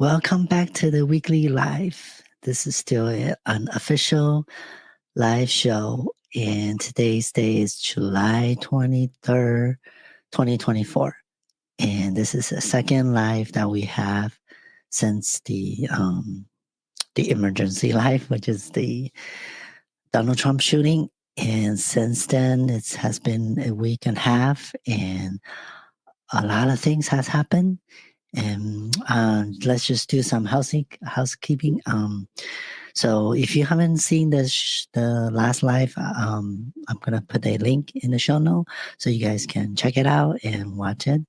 Welcome back to the weekly live. This is still an official live show, and today's day is July 23rd, 2024. And this is the second live that we have since the emergency live, which is the Donald Trump shooting. And since then, it has been a week and a half, and a lot of things has happened. And let's just do some housekeeping. So if you haven't seen the last live, I'm gonna put a link in the show note so you guys can check it out and watch it.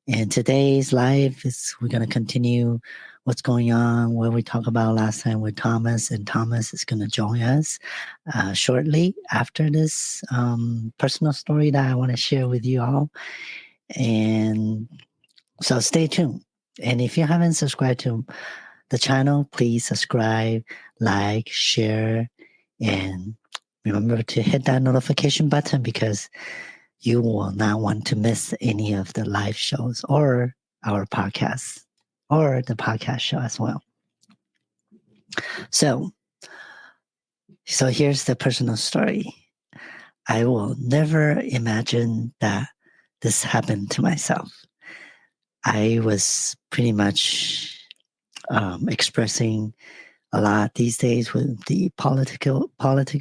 And today's live is we're gonna continue what's going on, what we talked about last time with Thomas, and Thomas is gonna join us shortly after this personal story that I want to share with you all. And so stay tuned. And if you haven't subscribed to the channel, please subscribe, like, share, and remember to hit that notification button because you will not want to miss any of the live shows or our podcasts or the podcast show as well. So here's the personal story. I will never imagine that this happened to myself. I was pretty much expressing a lot these days with the politic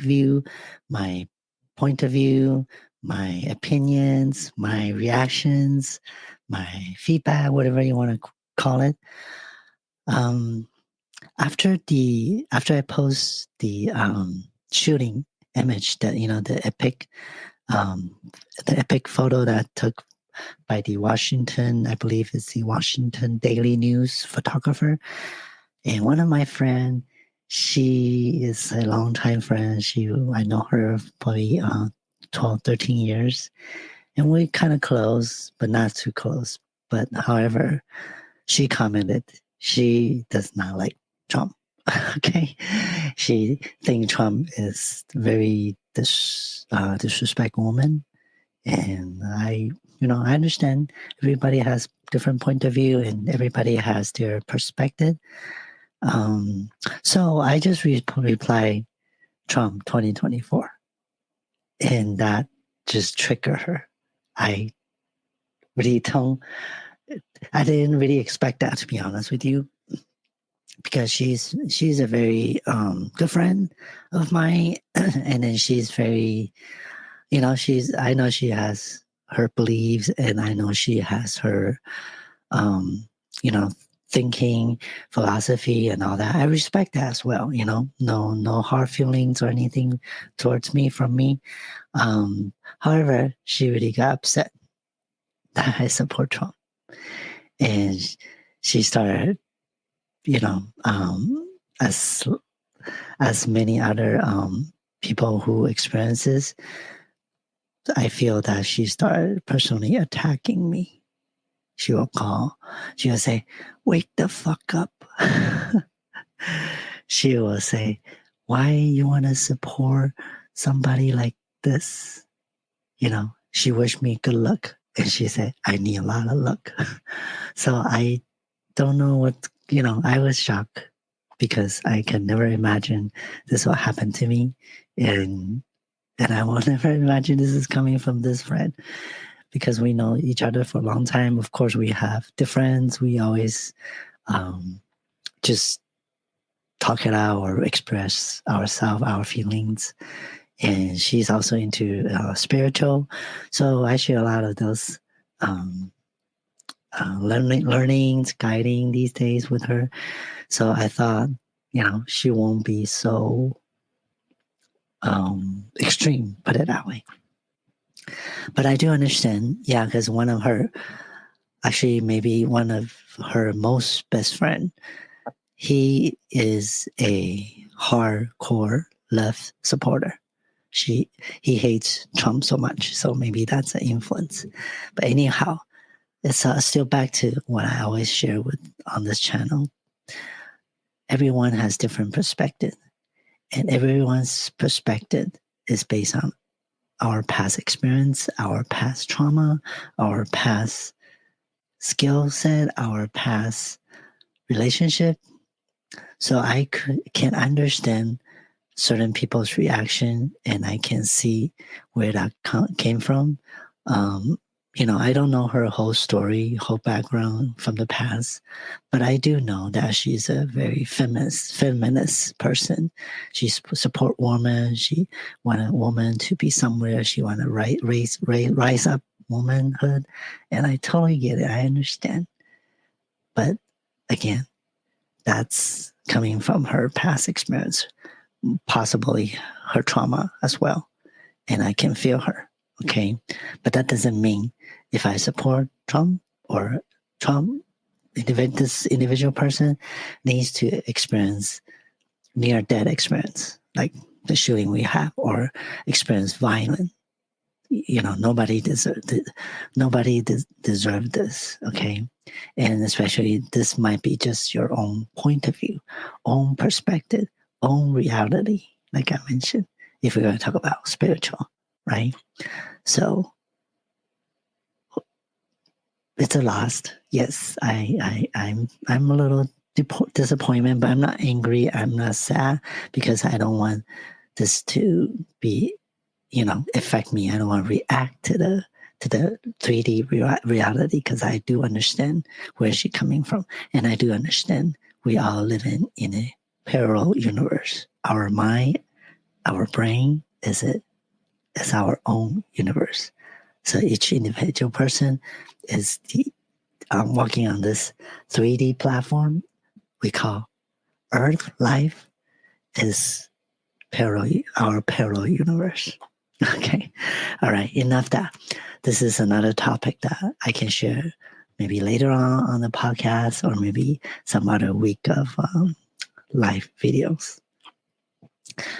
view, my point of view, my opinions, my reactions, my feedback, whatever you want to call it. After I post the shooting image, that the epic photo that took by the Washington, I believe it's the Washington Daily News photographer. And one of my friends, she is a longtime friend. I know her probably 12, 13 years. And we're kind of close, but not too close. But however, she commented, she does not like Trump. Okay. She thinks Trump is very disrespectful woman. And I understand everybody has different point of view and everybody has their perspective. So I just reply Trump 2024, and that just triggered her. I didn't really expect that, to be honest with you, because she's a very good friend of mine, and then she's very, I know she has her beliefs, and I know she has her, thinking, philosophy, and all that. I respect that as well. No hard feelings or anything towards me from me. However, she really got upset that I support Trump, and she started, as many other people who experiences. I feel that she started personally attacking me. She will say, "Wake the fuck up." She will say, "Why you want to support somebody like this?" She wished me good luck. And she said, "I need a lot of luck." So I don't know what, I was shocked because I can never imagine this will happen to me. And I will never imagine this is coming from this friend, because we know each other for a long time. Of course, we have difference. We always just talk it out or express ourselves, our feelings. And she's also into spiritual. So I share a lot of those learnings, guiding these days with her. So I thought, she won't be so extreme, put it that way. But I do understand, because maybe one of her most best friend, he is a hardcore left supporter. He hates Trump so much, so maybe that's an influence. But anyhow, it's still back to what I always share on this channel. Everyone has different perspective, and everyone's perspective is based on our past experience, our past trauma, our past skill set, our past relationship. So I can understand certain people's reaction, and I can see where that came from. I don't know her whole story, whole background from the past, but I do know that she's a very feminist person. She support women. She want a woman to be somewhere. She want to rise up womanhood, and I totally get it. I understand, but again, that's coming from her past experience, possibly her trauma as well. And I can feel her. Okay. But that doesn't mean if I support Trump or Trump, this individual person needs to experience near death experience, like the shooting we have, or experience violence. Nobody deserved this. Okay. And especially this might be just your own point of view, own perspective, own reality, like I mentioned, if we're going to talk about spiritual, right? So it's a loss. Yes, I'm a little disappointment, but I'm not angry. I'm not sad because I don't want this to be, affect me. I don't want to react to the 3D reality, because I do understand where she's coming from, and I do understand we all live in a parallel universe. Our mind, our brain is our own universe. So each individual person is walking on this 3D platform we call Earth. Life is our parallel universe. Okay. All right. Enough that. This is another topic that I can share maybe later on the podcast, or maybe some other week of live videos.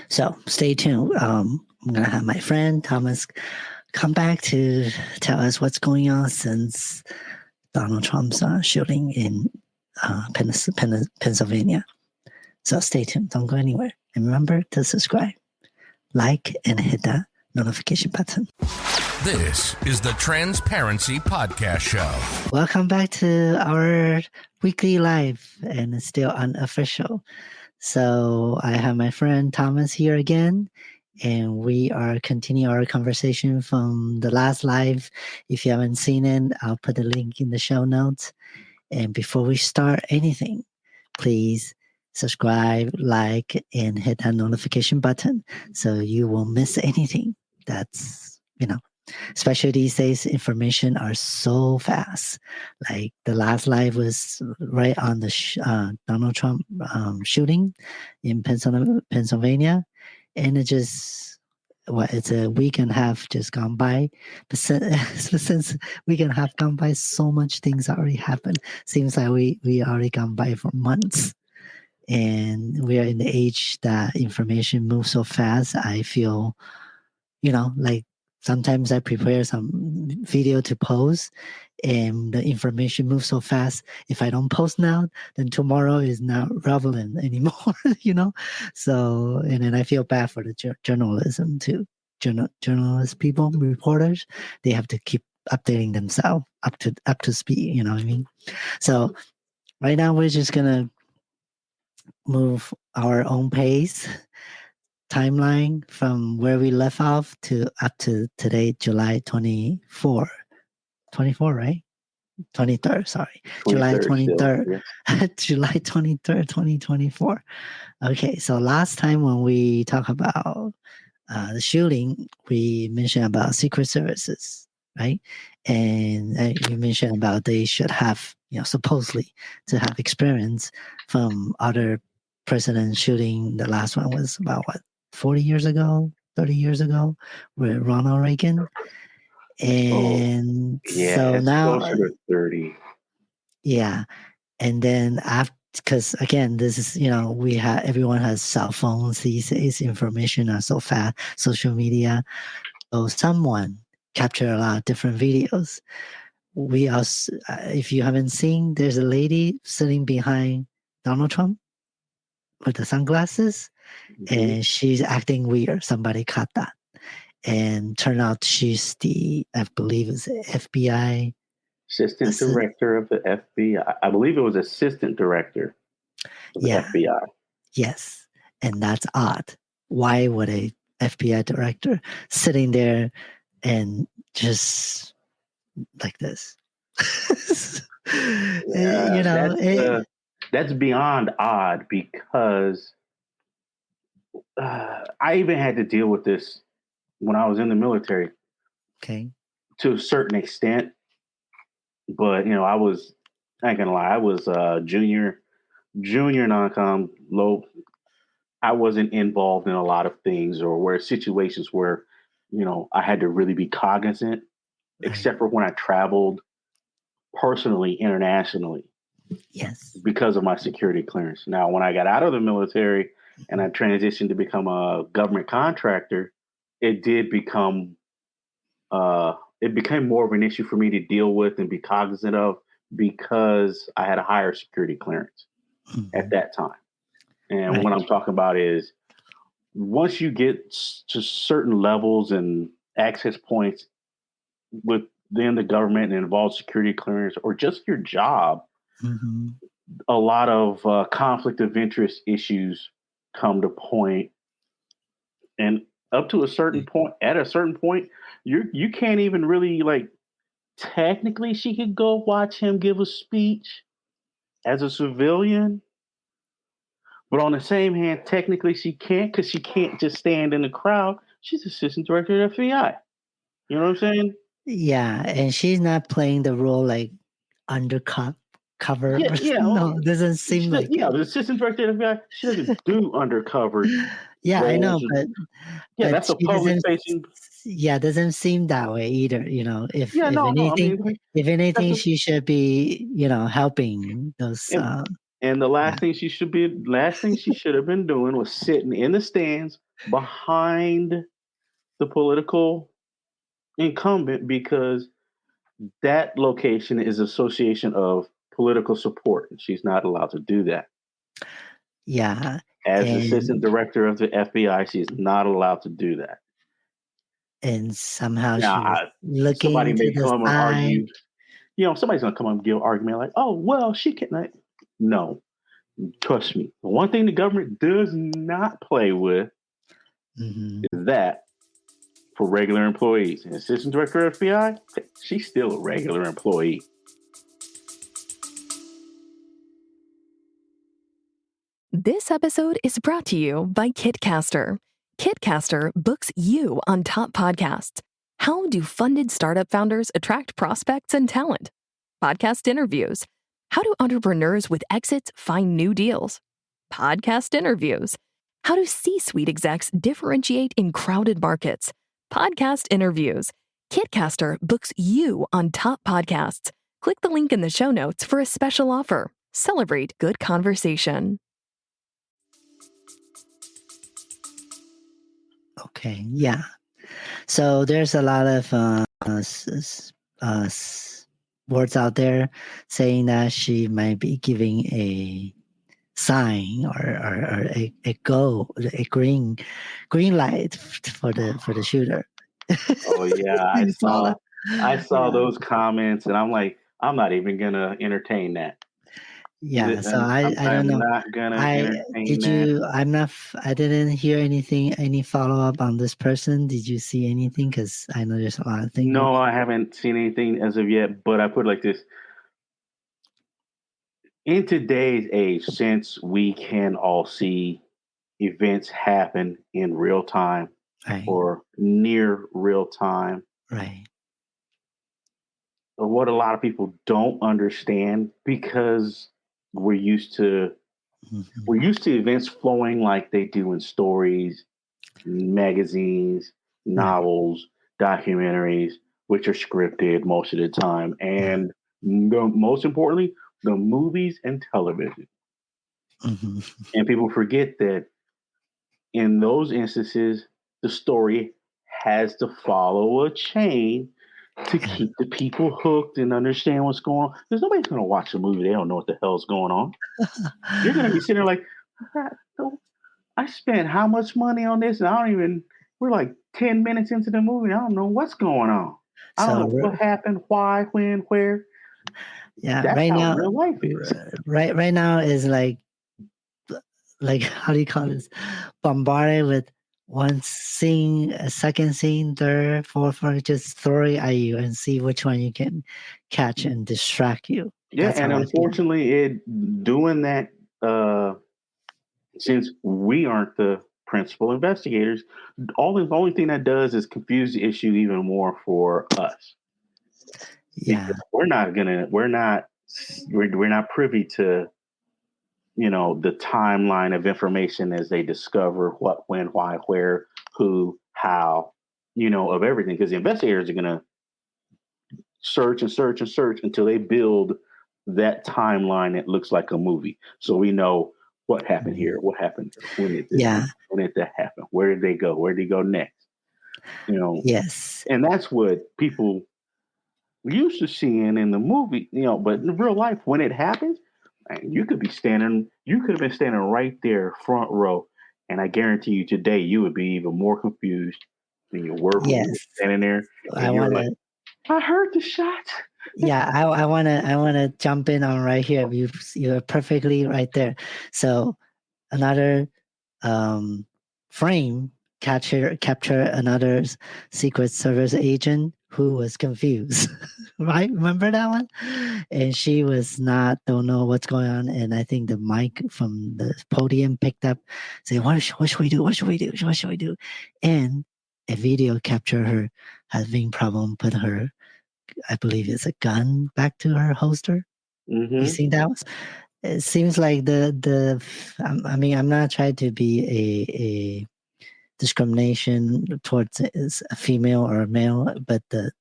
So stay tuned. I'm going to have my friend Thomas come back to tell us what's going on since Donald Trump's shooting in Pennsylvania. So stay tuned. Don't go anywhere. And remember to subscribe, like, and hit that notification button. This is the Transparency Podcast Show. Welcome back to our weekly live, and it's still unofficial. So I have my friend Thomas here again, and we are continuing our conversation from the last live. If you haven't seen it, I'll put the link in the show notes. And before we start anything, please subscribe, like, and hit that notification button so you won't miss anything. That's, especially these days, information are so fast. Like the last live was right on the Donald Trump shooting in Pennsylvania. And it's a week and a half just gone by. But since week and a half gone by, so much things already happened. Seems like we already gone by for months. And we are in the age that information moves so fast. I feel, like sometimes I prepare some video to post, and the information moves so fast. If I don't post now, then tomorrow is not relevant anymore, So, and then I feel bad for the journalism too. Journalist people, reporters, they have to keep updating themselves up to speed. You know what I mean? So right now we're just gonna move our own pace timeline from where we left off to up to today, July 24, right? 23rd, sorry. July 23rd, July 23rd, 2024. Okay, so last time when we talked about the shooting, we mentioned about Secret Services, right? And you mentioned about they should have, supposedly to have experience from other presidents shooting. The last one was about 40 years ago, 30 years ago, with Ronald Reagan. And so now closer to 30. Yeah. And then after, because again, this is, everyone has cell phones these days, information are so fast, social media. So someone captured a lot of different videos. We also, if you haven't seen, there's a lady sitting behind Donald Trump with the sunglasses, and she's acting weird. Somebody caught that. And turned out she's I believe it's FBI Assistant Assi- director of the FBI. I believe it was assistant director of the yeah, FBI. yes. And that's odd. Why would a FBI director sitting there and just like this? You know, That's beyond odd because I even had to deal with this when I was in the military okay. to a certain extent. But I ain't gonna lie, I was junior non-com low. I wasn't involved in a lot of things or where situations where I had to really be cognizant, Right. except for when I traveled personally internationally Yes. because of my security clearance. Now, when I got out of the military and I transitioned to become a government contractor, it did become it became more of an issue for me to deal with and be cognizant of because I had a higher security clearance at that time. And Right. what I'm talking about is once you get to certain levels and access points within the government and involves security clearance or just your job, Mm-hmm. a lot of conflict of interest issues come to point. And up to a certain point, at a certain point, you can't even really like. Technically, she could go watch him give a speech as a civilian, but on the same hand, technically she can't because she can't just stand in the crowd. She's assistant director of the FBI. You know what I'm saying? Yeah, and she's not playing the role like undercover cover. Yeah, yeah. No, it doesn't seem like Yeah, it. the assistant director of the FBI, she doesn't do undercover Yeah, I know, roles. Yeah, but that's a she public doesn't. facing. Yeah, doesn't seem that way either. You know, Yeah, no. I mean, if that's anything, a, she should be helping those. and, and the Yeah, last thing she should have been doing was sitting in the stands behind the political incumbent because that location is association of political support and she's not allowed to do that yeah, as assistant and director of the FBI. She's not allowed to do that. somehow Now she was somebody looking to may the come and side. argue, somebody's gonna come and give an argument like, oh well, she can like, no, trust me, the one thing the government does not play with Mm-hmm. is that for regular employees. And assistant director of FBI, she's still a regular employee. This episode is brought to you by Kitcaster. Kitcaster books you on top podcasts. How do funded startup founders attract prospects and talent? Podcast interviews. How do entrepreneurs with exits find new deals? Podcast interviews. How do C-suite execs differentiate in crowded markets? Podcast interviews. Kitcaster books you on top podcasts. Click the link in the show notes for a special offer. Celebrate good conversation. Okay, yeah. So there's a lot of words out there saying that she might be giving a sign or a green light for the shooter. Oh yeah, You saw that? I saw Yeah. those comments, and I'm like, I'm not even gonna entertain that. Yeah, so I don't I'm know. not gonna entertain Did that. you? I didn't hear anything. Any follow up on this person? Did you see anything? Because I know there's a lot of things. No, I haven't seen anything as of yet. But I put it like this: in today's age, since we can all see events happen in real time Right, or near real time, right. what a lot of people don't understand because we're used to Mhm. we're used to events flowing like they do in stories, magazines, Right. novels, documentaries, which are scripted most of the time, and most importantly, the movies and television. Hmm. And people forget that in those instances, the story has to follow a chain to keep the people hooked and understand what's going on. There's nobody's going to watch a movie. They don't know what the hell's going on. You're going to be sitting there like, I spent how much money on this? And I don't even, we're like 10 minutes into the movie. I don't know what's going on. I don't So know what happened, why, when, where. Yeah, That's right how now, real life is. right now is like how do you call this? Bombarded with one scene, a second scene, third, fourth, just throw it at you and see which one you can catch and distract you. Yeah, That's and how I feel. unfortunately, doing that, since we aren't the principal investigators, the only thing that does is confuse the issue even more for us. Yeah, Because we're not privy to, the timeline of information as they discover what, when, why, where, who, how, of everything. Because the investigators are going to search and search and search until they build that timeline that looks like a movie. So we know what happened here, what happened, when did this, yeah, when did that happen, where did they go, where did they go next, yes, and that's what people used to seeing in the movie, but in real life, when it happens, man, you could have been standing right there, front row, and I guarantee you today you would be even more confused than you were when you were yes. standing there I and you're want like, to. I heard the shot. Yeah, I wanna jump in on right here. You're perfectly right there. So another frame capture another Secret Service agent who was confused. Right? Remember that one? And she was not don't know what's going on. And I think the mic from the podium picked up, say, what should we do? What should we do? What should we do? And a video capture her having problem put her, I believe it's a gun back to her holster. You Mm-hmm. seen that one? It seems like I mean, I'm not trying to be a discrimination towards a female or a male, but the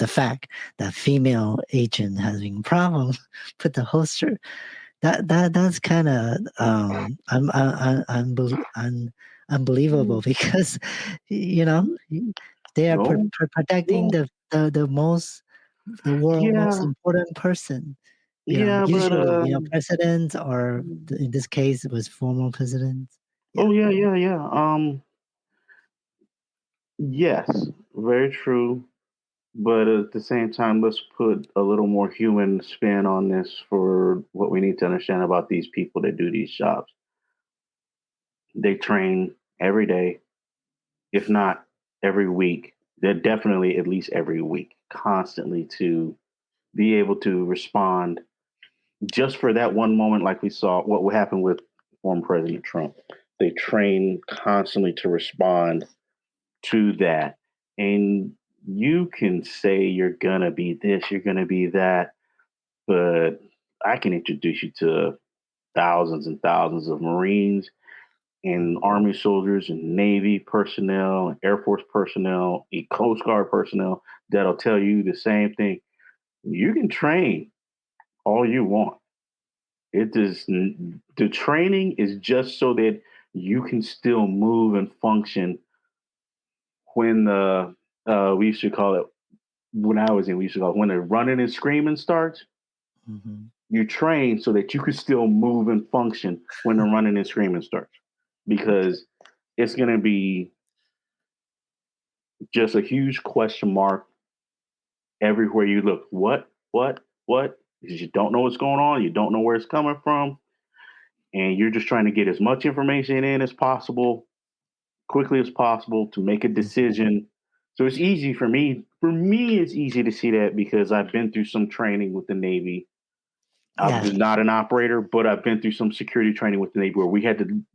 fact that female agent having problem with the holster, that's kind of unbelievable because you know they are No, protecting no, the world most yeah, important person. yeah, but Usually, presidents or in this case, it was former presidents. Yeah. oh yeah, yeah, yeah. Yes, very true. But at the same time, let's put a little more human spin on this for what we need to understand about these people that do these jobs. They train every day, if not every week. They're definitely at least every week, constantly to be able to respond just for that one moment, like we saw what happened with former President Trump. They train constantly to respond to that. And you can say you're going to be this, you're going to be that, but I can introduce you to thousands and thousands of Marines and Army soldiers and Navy personnel and Air Force personnel and Coast Guard personnel that'll tell you the same thing. You can train all you want. It is the training is just so that you can still move and function when the we used to call it when I was in, we used to call it when the running and screaming starts. Hmm. You train so that you can still move and function when the running and screaming starts, because it's going to be just a huge question mark everywhere you look. What? Because you don't know what's going on, you don't know where it's coming from, and you're just trying to get as much information in as possible, quickly as possible to make a decision. So it's easy for me. For me, it's easy to see that because I've been through some training with the Navy. I'm Yeah. not an operator, but I've been through some security training with the Navy where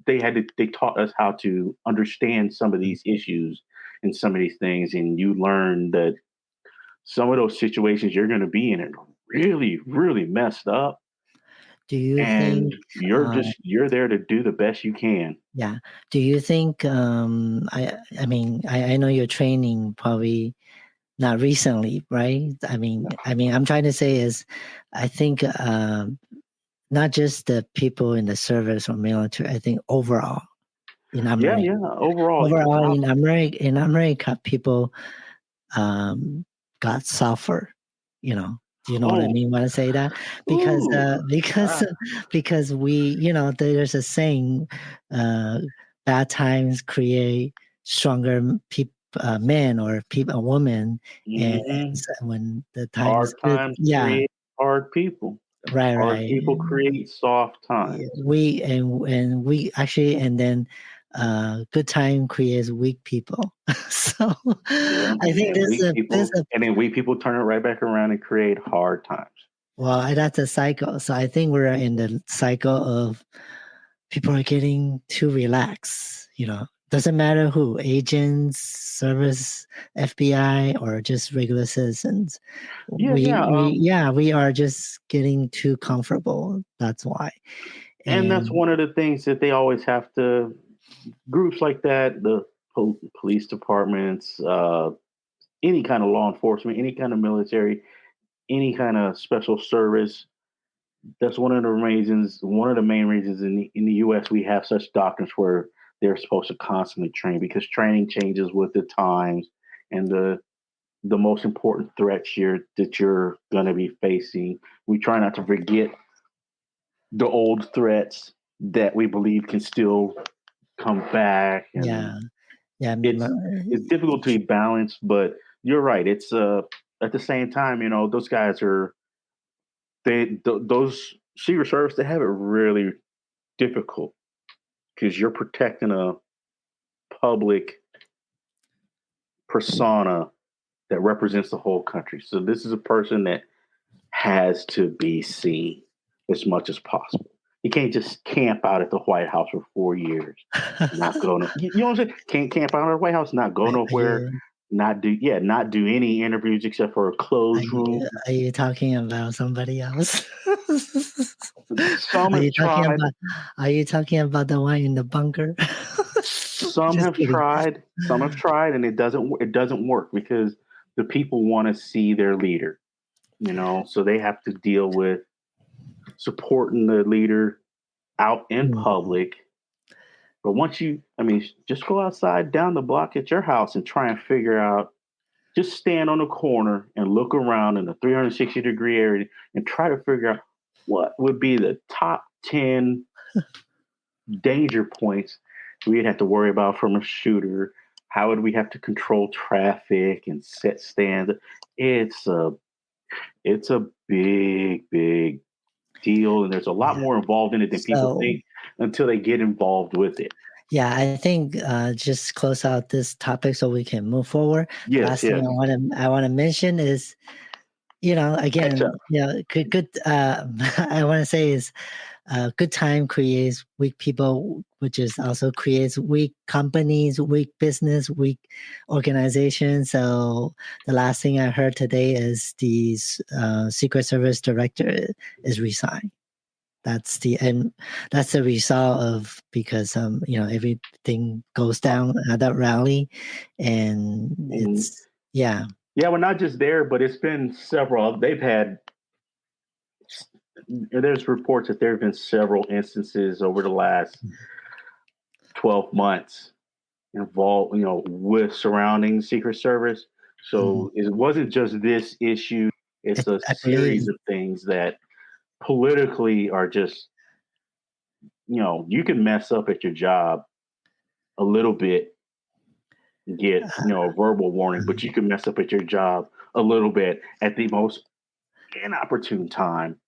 they taught us how to understand some of these issues and some of these things. And you learn that some of those situations you're going to be in are really, really messed up. Do you And think? you're there to do the best you can. Yeah. Do you think? I mean, I know you're training probably not recently, right? I'm trying to say is, I think not just the people in the service or military. I think overall in Yeah, America, yeah. Overall, In America, people um, got suffer. Do you know what I oh, mean when I say that? Because ooh, because ah, because we there's a saying, uh, bad times create stronger men or a woman, and mhm. when the time is Hard good, times yeah, create hard people. Right, Hard right. people create soft times. We and we actually, and then good time creates weak people. So Yeah, I think there's a and then weak people turn it right back around and create hard times. well, that's a cycle. So I think we're in the cycle of people are getting too relaxed. Doesn't matter who, agents, service, FBI, or just regular citizens. Yeah, yeah. We are just getting too comfortable. That's why. And that's And one of the things that they always have to. Groups like that, the police departments, any kind of law enforcement, any kind of military, any kind of special service. That's one of the reasons. One of the main reasons in the U.S. we have such doctrines where they're supposed to constantly train because training changes with the times and the most important threats that you're going to be facing. We try not to forget the old threats that we believe can still come back. And yeah, it's difficult to be balanced, but you're right. It's at the same time, those guys are those Secret Service, they have it really difficult because you're protecting a public persona that represents the whole country. So this is a person that has to be seen as much as possible. You can't just camp out at the White House for 4 years, not go no. You know what I'm saying? Can't camp out at the White House, not go nowhere, not do any interviews except for a closed room. Are you talking about somebody else? Some have tried. Are you talking about the one in the bunker? Some have tried. Some have tried, and it doesn't work because the people want to see their leader. So they have to deal with supporting the leader out in public. But once just go outside down the block at your house and try and figure out, just stand on the corner and look around in a 360-degree area and try to figure out what would be the top 10 danger points we'd have to worry about from a shooter. How would we have to control traffic and set stands? It's a big, big deal, and there's a lot more involved in it than people think until they get involved with it. Yeah, I think just close out this topic so we can move forward. Yes, last thing I want to mention is, again, good. I want to say is, good time creates weak people, which is also creates weak companies, weak business, weak organizations. So the last thing I heard today is the Secret Service director is resigned. That's the result of, because everything goes down at that rally, and it's well, not just there, but it's been several. There's reports that there have been several instances over the last 12 months involved, with surrounding Secret Service. So it wasn't just this issue; it's a series of things that politically are just, you can mess up at your job a little bit, get a verbal warning, but you can mess up at your job a little bit at the most inopportune time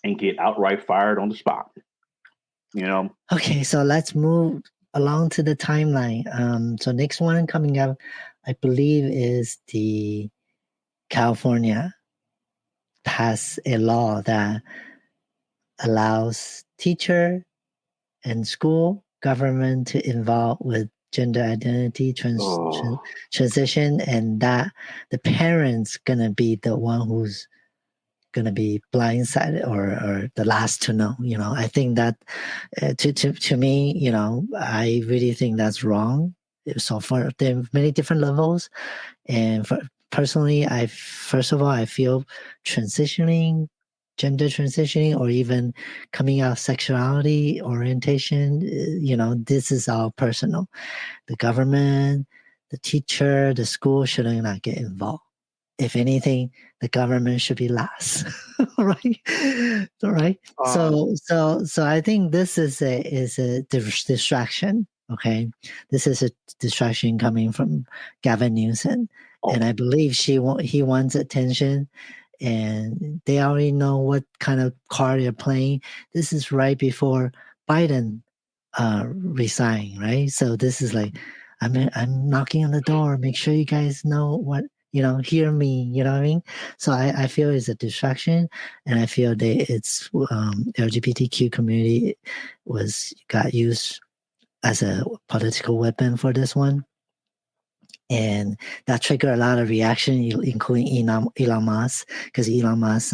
and get outright fired on the spot. Okay, so let's move along to the timeline. So next one coming up, I believe, is the California pass a law that allows teacher and school government to involve with gender identity transition, and that the parents gonna be the one who's gonna be blindsided or the last to know. I think that to me, I really think that's wrong. So for there are many different levels, and personally, I feel gender transitioning, or even coming out sexuality orientation, this is all personal. The government, the teacher, the school should not get involved. If anything, the government should be last, right? Right. So I think this is a distraction. Okay, this is a distraction coming from Gavin Newsom, and I believe he wants attention. and they already know what kind of card they're playing. This is right before Biden resigned, right? So this is like, I'm knocking on the door. Make sure you guys know what, hear me. You know what I mean? So I feel it's a distraction, and I feel it's LGBTQ community got used as a political weapon for this one. And that triggered a lot of reaction, including Elon Musk, because Elon Musk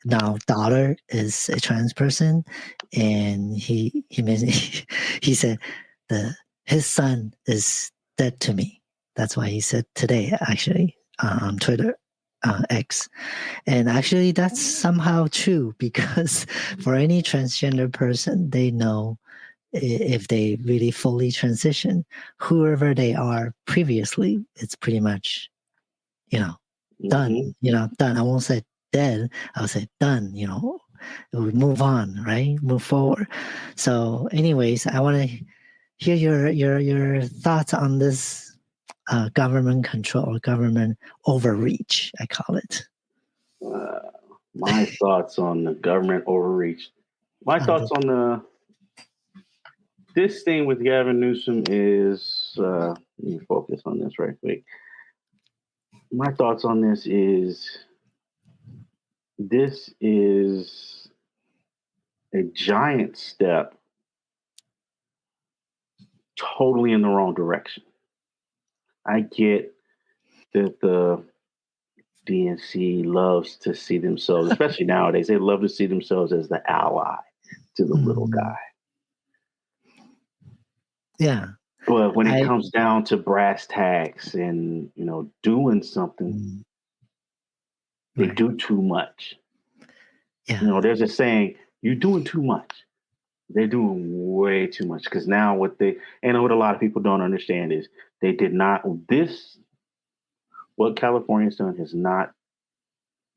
now daughter is a trans person, and he he said his son is dead to me. That's why he said today, actually, on Twitter, X. And actually, that's somehow true, because for any transgender person, they know if they really fully transition, whoever they are previously, it's pretty much, done. Done. I won't say dead. I'll say done. We move on, right? Move forward. So, anyways, I want to hear your thoughts on this government control or government overreach, I call it. My thoughts on the government overreach. My thoughts on this thing with Gavin Newsom is, let me focus on this right quick. My thoughts on this is a giant step totally in the wrong direction. I get that the DNC loves to see themselves, especially nowadays, they love to see themselves as the ally to the little guy. Yeah. But when it comes down to brass tacks and, doing something, they do too much. Yeah. There's a saying, you're doing too much. They're doing way too much, because now what a lot of people don't understand is they did not, what California's done has not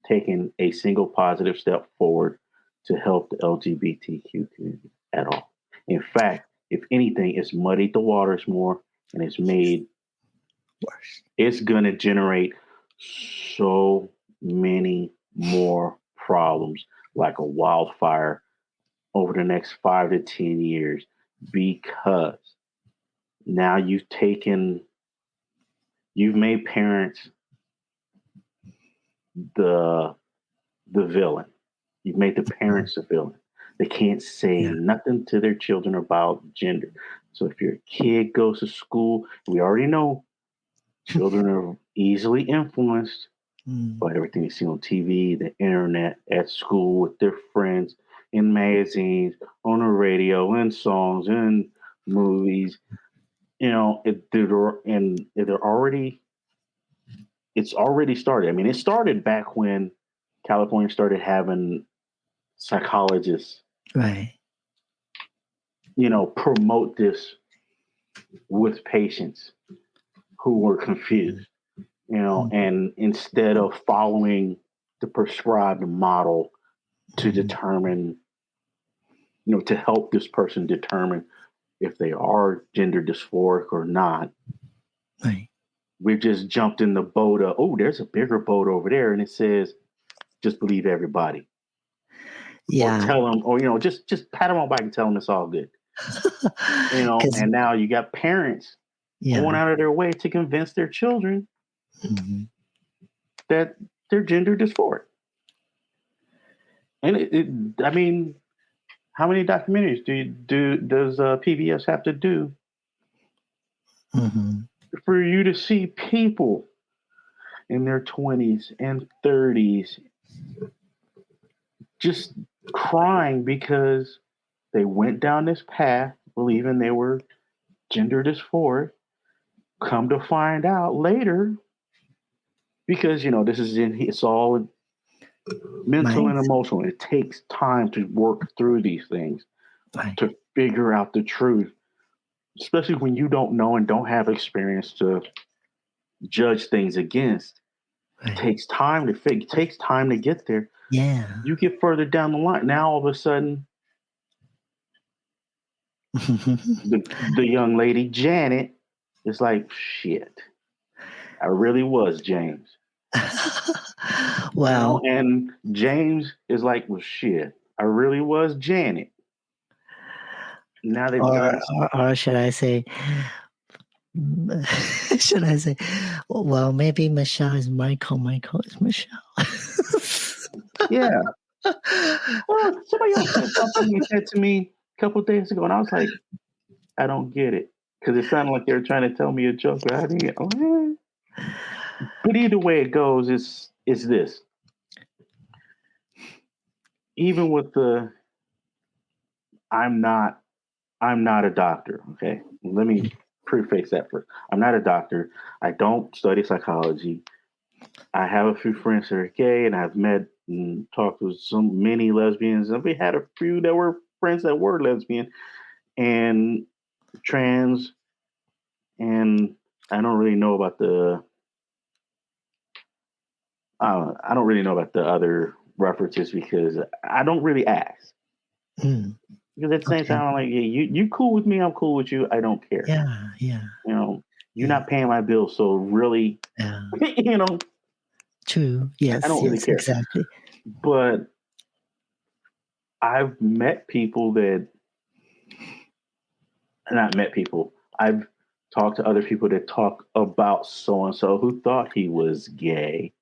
taken a single positive step forward to help the LGBTQ community at all. In fact, if anything, it's muddied the waters more, and it's made worse. It's going to generate so many more problems, like a wildfire, over the next 5 to 10 years, because now you've made parents the villain. You've made the parents the villain. They can't say nothing to their children about gender. So if your kid goes to school, we already know children are easily influenced by everything they see on TV, the internet, at school, with their friends, in magazines, on the radio, in songs, in movies. It's already started. I mean, it started back when California started having psychologists, promote this with patients who were confused, and instead of following the prescribed model to determine, to help this person determine if they are gender dysphoric or not. We've just jumped in the boat of, there's a bigger boat over there, and it says, just believe everybody. Or tell them, or, just pat them on the back and tell them it's all good. And now you got parents going out of their way to convince their children that they're gender dysphoric. And I mean, how many documentaries does PBS have to do for you to see people in their 20s and 30s just crying because they went down this path believing they were gender dysphoric, come to find out later, because this is it's all mental and emotional. It takes time to work through these things, to figure out the truth, especially when you don't know and don't have experience to judge things against. It takes time it takes time to get there. You get further down the line, now all of a sudden the young lady Janet is like, shit, I really was James. Well, and James is like, well, shit, I really was Janet. Now they've got or should I say, well, maybe Michelle is Michael. Michael is Michelle. yeah. Well, somebody else said something he said to me a couple of days ago, and I was like, I don't get it, because it sounded like they were trying to tell me a joke. But I didn't. But either way it goes, is this. Even with the, I'm not a doctor. Okay, let me preface that first. I'm not a doctor. I don't study psychology. I have a few friends that are gay, and I've met and talked with many lesbians, and we had a few that were friends that were lesbian and trans, and I don't really know about the. I don't really know about the other references because I don't really ask. Mm, Because at the same time, I'm like, yeah, you cool with me, I'm cool with you. I don't care. yeah. You're Yeah. not paying my bills, so really, Yeah. True. Yes. I don't really care. Exactly. But I've met people that, not met people. I've talked to other people that talk about so and so who thought he was gay,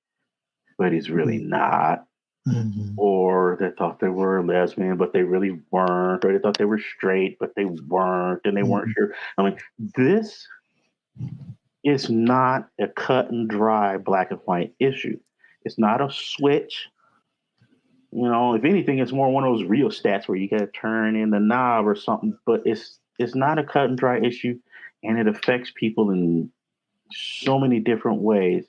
but he's really not. Mm-hmm. Or they thought they were lesbian, but they really weren't. Or they thought they were straight, but they weren't, and they weren't sure. I mean, this is not a cut and dry black and white issue. It's not a switch. If anything, it's more one of those real stats where you got to turn in the knob or something. But it's not a cut and dry issue, and it affects people in so many different ways.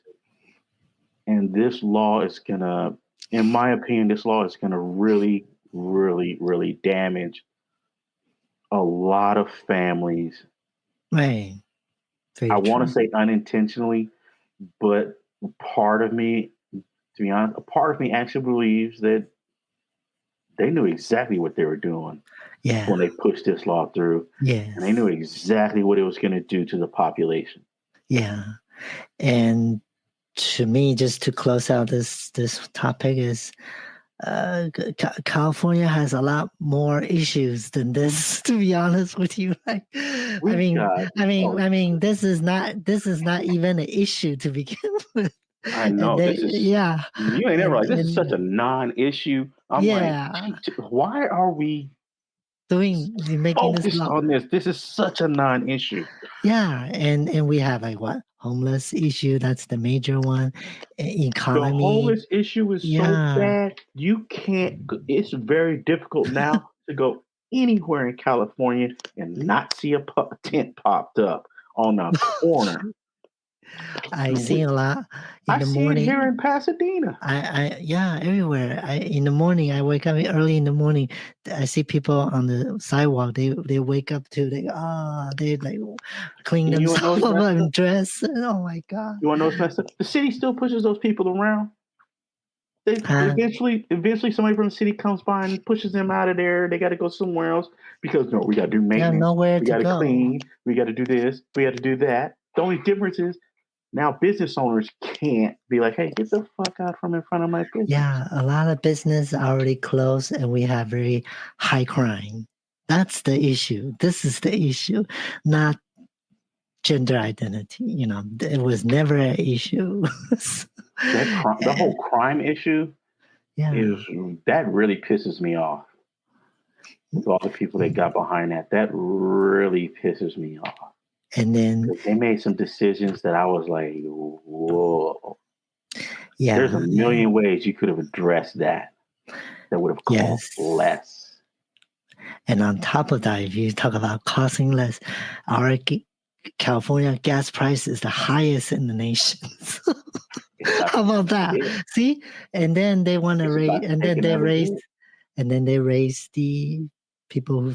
And this law is gonna, in my opinion, this law is gonna really, really, really damage a lot of families. Right. I want to say unintentionally, but part of me, to be honest, a part of me actually believes that they knew exactly what they were doing when they pushed this law through. Yes. And they knew exactly what it was going to do to the population. Yeah. And to me, just to close out this topic is California has a lot more issues than this, to be honest with you. Like, I mean, this is not even an issue to begin with. I know you ain't ever like, this is such a non-issue. I'm like, why are we making focused this law on this? This is such a non-issue. Yeah, and we have like what homeless issue. That's the major one. Economy. The homeless issue is so bad. You can't. It's very difficult now to go anywhere in California and not see a tent popped up on a corner. I see a lot in the morning. I see it here in Pasadena. Everywhere. In the morning, I wake up early in the morning. I see people on the sidewalk. They wake up too. They like clean themselves up and dress. Oh my God! You want to know what's messed up? The city still pushes those people around. They eventually somebody from the city comes by and pushes them out of there. They got to go somewhere else because we got to do maintenance. Nowhere we got to clean. We got to do this. We got to do that. The only difference is now business owners can't be like, hey, get the fuck out from in front of my business. Yeah, a lot of business already closed and we have very high crime. That's the issue. This is the issue, not gender identity. It was never an issue. The whole crime issue that really pisses me off. With all the people that got behind that really pisses me off. And then they made some decisions that I was like, whoa. Yeah. There's a million ways you could have addressed that would have cost less. And on top of that, if you talk about costing less, our California gas price is the highest in the nation. How about that? Yeah. See? And then they want to raise, and then they raised the people who,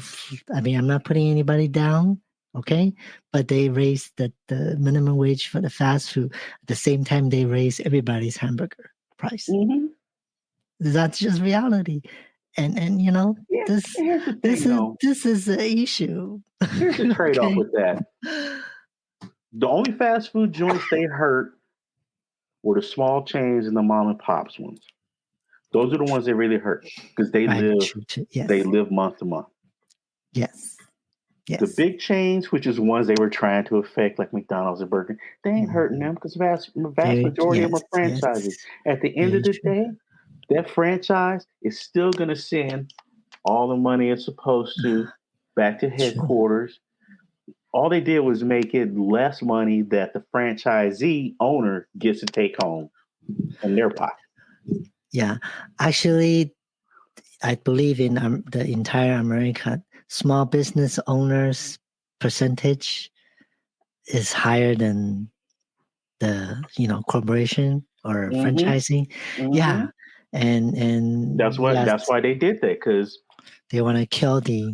I'm not putting anybody down. Okay, but they raised the minimum wage for the fast food. At the same time, they raised everybody's hamburger price. Mm-hmm. That's just reality, and this is an issue. Here's the trade-off with that. The only fast food joints they hurt were the small chains and the mom and pops ones. Those are the ones that really hurt because they Right. live True. Yes. they live month to month. Yes. The big chains, which is the ones they were trying to affect, like McDonald's and Burger King, they ain't hurting them because vast majority of them are franchises. At the end of the day, that franchise is still going to send all the money it's supposed to back to headquarters. All they did was make it less money that the franchisee owner gets to take home in their pocket. Yeah. Actually, I believe in the entire America, small business owners percentage is higher than the corporation or franchising. Yeah. And that's why they did that, because they want to kill the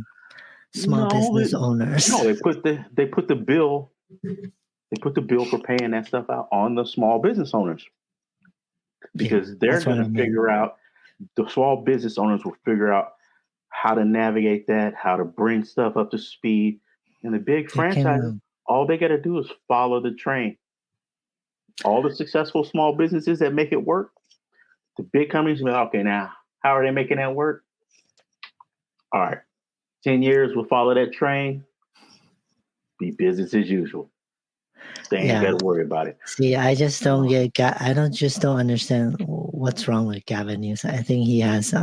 small business owners. No, they put the bill for paying that stuff out on the small business owners, because they're going to figure out, the small business owners will figure out how to navigate that, how to bring stuff up to speed. And the big franchises, all they got to do is follow the train. All the successful small businesses that make it work, the big companies will be like, okay, now how are they making that work? All right, 10 years, we'll follow that train. Be business as usual. They ain't got to worry about it. See, I just don't don't understand what's wrong with Gavin Newsom. I think he has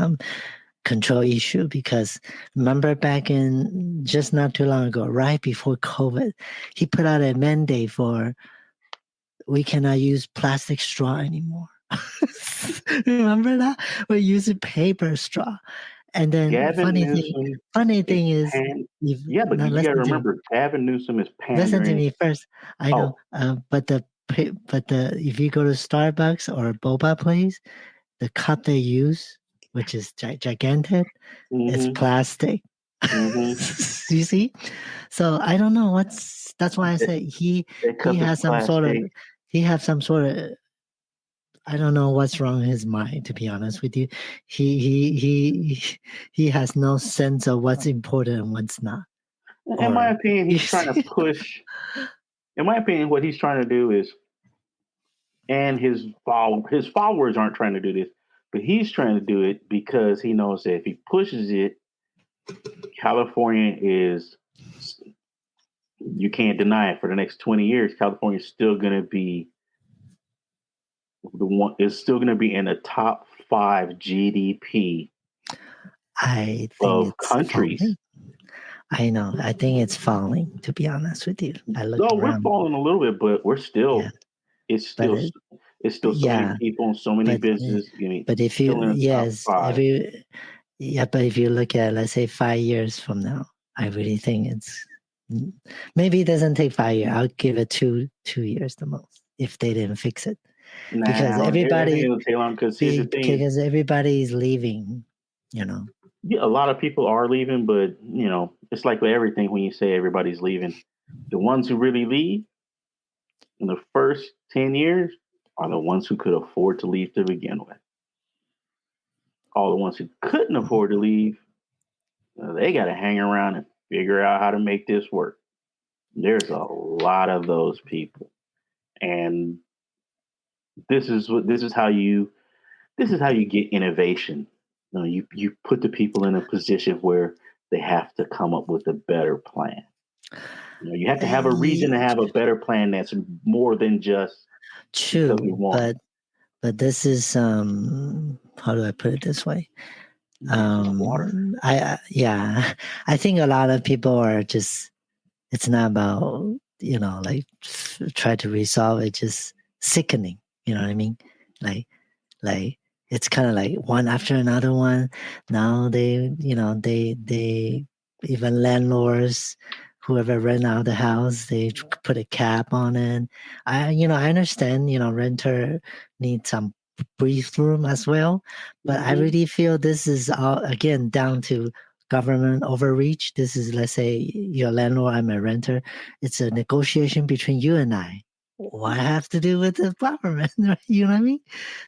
control issue, because remember back in just not too long ago, right before COVID, he put out a mandate for we cannot use plastic straw anymore. Remember that? We're using paper straw. And then funny thing is, but you got to remember, Gavin Newsom is pandering. Listen to me first. I know, but if you go to Starbucks or boba place, the cup they use, which is gigantic, it's plastic. You see? So I don't know that's why I say he has some sort of, I don't know what's wrong in his mind, to be honest with you. He has no sense of what's important and what's not. In my opinion, he's trying to push. In my opinion, what he's trying to do is, and his followers aren't trying to do this, but he's trying to do it because he knows that if he pushes it, California is, you can't deny it, for the next 20 years, California is still going to be in the top 5 GDP of countries. Falling. I know. I think it's falling, to be honest with you. We're falling a little bit, but we're still. It's still so many people and so many businesses. But if you but if you look at, let's say, 5 years from now, I really think maybe it doesn't take 5 years. I'll give it 2 years the most if they didn't fix it. Because everybody's leaving, Yeah, a lot of people are leaving, but it's like with everything. When you say everybody's leaving, the ones who really leave in the first 10 years are the ones who could afford to leave to begin with. All the ones who couldn't afford to leave, they got to hang around and figure out how to make this work. There's a lot of those people, and this is how you get innovation. You put the people in a position where they have to come up with a better plan. You have to have a reason to have a better plan that's more than just true. But this is how do I put it this way? I think a lot of people are just, it's not about try to resolve it, just sickening. You know what I mean? Like it's kind of like one after another one. Now they even landlords, whoever rent out the house, they put a cap on it. I understand, renter needs some breathe room as well, but I really feel this is all, again, down to government overreach. This is, let's say you're a landlord, I'm a renter. It's a negotiation between you and I. What have to do with the government? You know what I mean?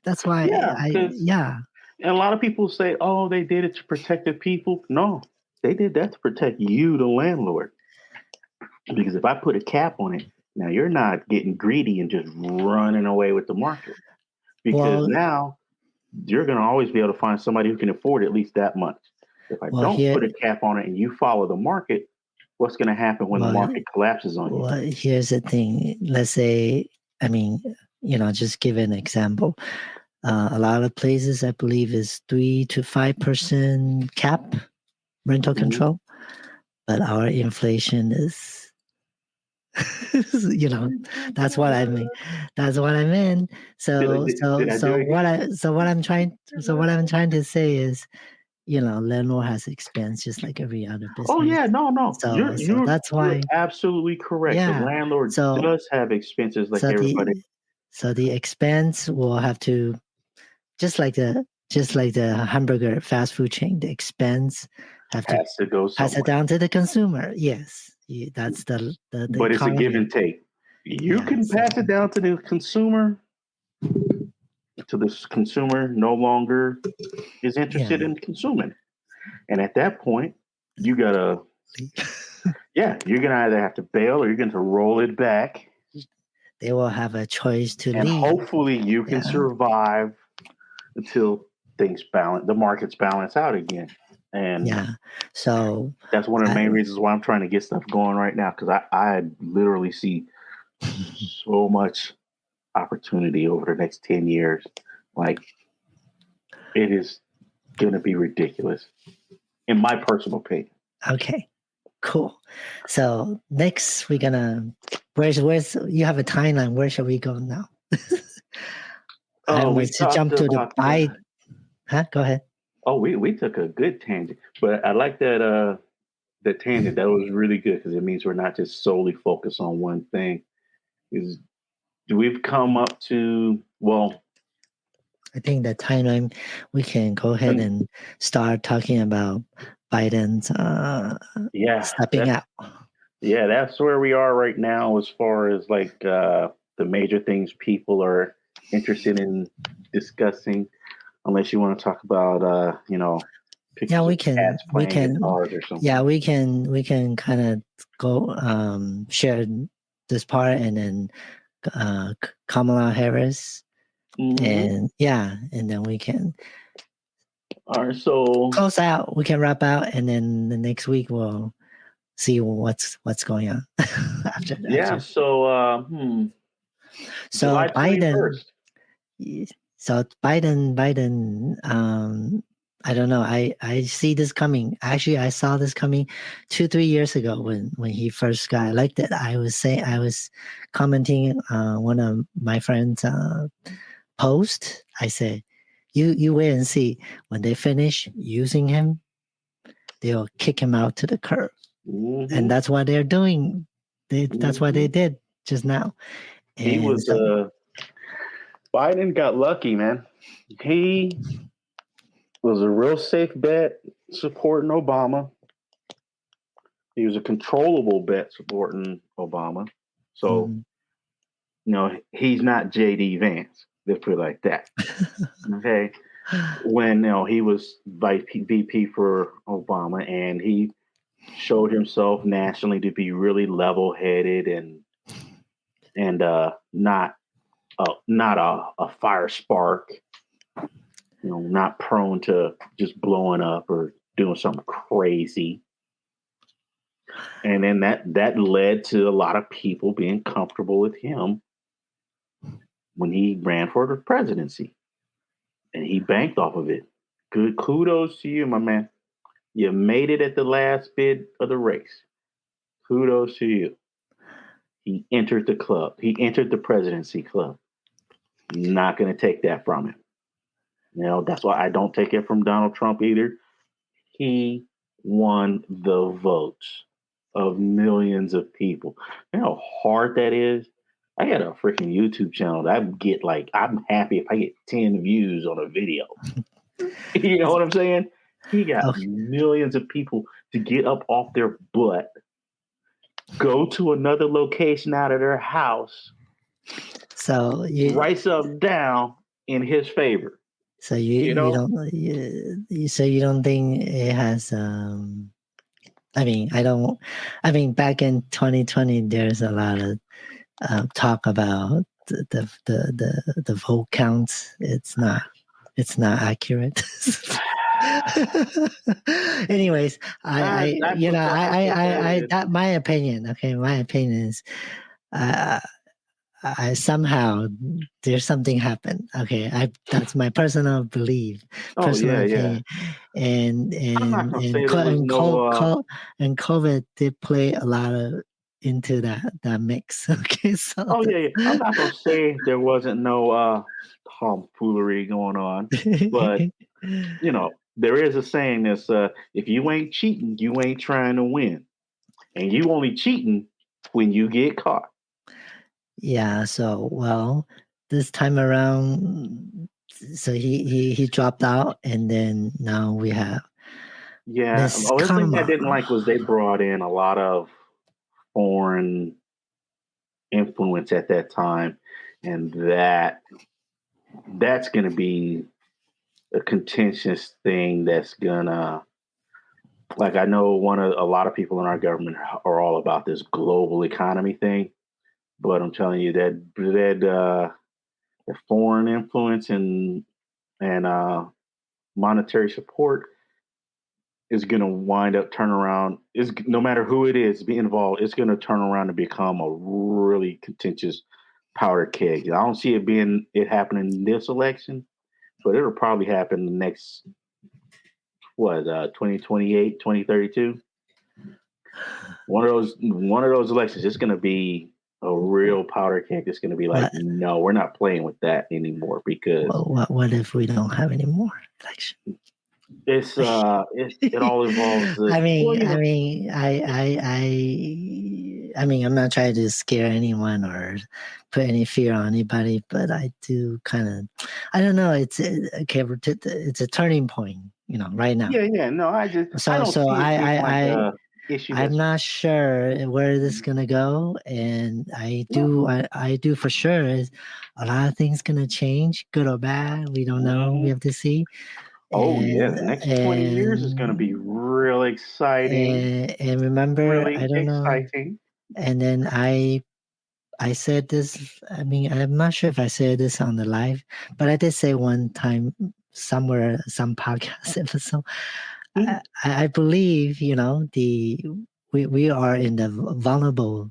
That's why And a lot of people say, oh, they did it to protect the people. No, they did that to protect you, the landlord. Because if I put a cap on it, Now you're not getting greedy and just running away with the market, because Well, now you're going to always be able to find somebody who can afford at least that much. If I don't here, put a cap on it and you follow the market, what's going to happen when the market collapses on you? Well, here's the thing. Let's say, just give an example. A lot of places, I believe, is 3 to 5% cap rental Mhm. control, but our inflation is, that's what I mean. That's what I meant. So what I'm trying to say is, landlord has expense just like every other business. Oh yeah, no. So that's why. You're absolutely correct. Yeah. The landlord So does have expenses like everybody. So the expense will have to, just like the hamburger fast food chain, the expense has to go pass somewhere. it down to the consumer. Yes, that's the But it's a give and take. You can pass it down to the consumer, till this consumer no longer is interested in consuming. And at that point, you gotta, you're gonna either have to bail or you're going to roll it back. They will have a choice to and leave. Hopefully you can survive until things balance, the markets balance out again. And so that's one of the main reasons why I'm trying to get stuff going right now, because I literally see so much opportunity over the next 10 years. Like, it is going to be ridiculous, in my personal opinion. Okay, cool. So next we're gonna, where's you have a timeline? Where shall we go now? We to jump to the Biden. Go ahead. Oh, we took a good tangent, but I like that the tangent. That was really good, because it means we're not just solely focused on one thing. We've come up to, well, I think that timeline, we can go ahead and start talking about Biden's stepping out. Yeah, that's where we are right now, as far as like the major things people are interested in discussing. Unless you want to talk about pictures we of can cats playing guitars or something. Yeah, we can kind of go share this part, and then Kamala Harris. And then we can close out. We can wrap out, and then the next week we'll see what's going on after that. Yeah. So so Biden. So Biden. I don't know. I see this coming. Actually, I saw this coming 2-3 years ago when he first got elected. I was commenting one of my friends' post. I said, you wait and see. When they finish using him, they'll kick him out to the curb. And that's what they're doing. That's what they did just now. And Biden got lucky, man. He was a real safe bet supporting Obama. He was a controllable bet supporting Obama. So, he's not J.D. Vance. Let's put it like that. Okay. When he was VP for Obama, and he showed himself nationally to be really level-headed and not a fire spark, not prone to just blowing up or doing something crazy. And then that led to a lot of people being comfortable with him when he ran for the presidency. And he banked off of it. Good kudos to you, my man. You made it at the last bit of the race. Kudos to you. He entered the club. He entered the presidency club. Not going to take that from him. That's why I don't take it from Donald Trump either. He won the votes of millions of people. You know how hard that is? I got a freaking YouTube channel that I'm happy if I get 10 views on a video. You know what I'm saying? He got millions of people to get up off their butt, go to another location out of their house, so write something down in his favor. So you don't think it has back in 2020 there's a lot of talk about the vote counts. It's not accurate. Anyways, that my opinion. Okay, my opinion is, I somehow there's something happened. Okay, that's my personal belief, personal opinion, and I'm not gonna say there was no. And COVID did play a lot of into that mix. Okay, so I'm not gonna say there wasn't no tomfoolery going on, but there is a saying that's if you ain't cheating, you ain't trying to win, and you only cheating when you get caught. Yeah. So this time around, so he dropped out, and then now we have Miss The only thing I Kamala. didn't like was they brought in a lot of foreign influence at that time, and that's going to be a contentious thing. That's gonna, like, I know a lot of people in our government are all about this global economy thing, but I'm telling you that the foreign influence and monetary support is going to wind up turn around. Is no matter who it is be involved, it's going to turn around and become a really contentious powder keg. I don't see it happening in this election, but it'll probably happen the next 2028, 2032. One of those elections, it's going to be a real powder keg. It's going to be like, no, we're not playing with that anymore, because what if we don't have any more election? It's it all involves. I mean, I'm not trying to scare anyone or put any fear on anybody, but I do kind of, I don't know. It's a turning point, right now. Yeah. No, I don't see it being like a issue. I'm not sure where this is gonna go, and I do for sure is a lot of things gonna change, good or bad. We don't know. We have to see. The next 20 years is going to be real exciting. And remember, really I don't exciting. know. And then I said this. I mean, I'm not sure if I said this on the live, but I did say one time somewhere, some podcast episode. I believe we are in the vulnerable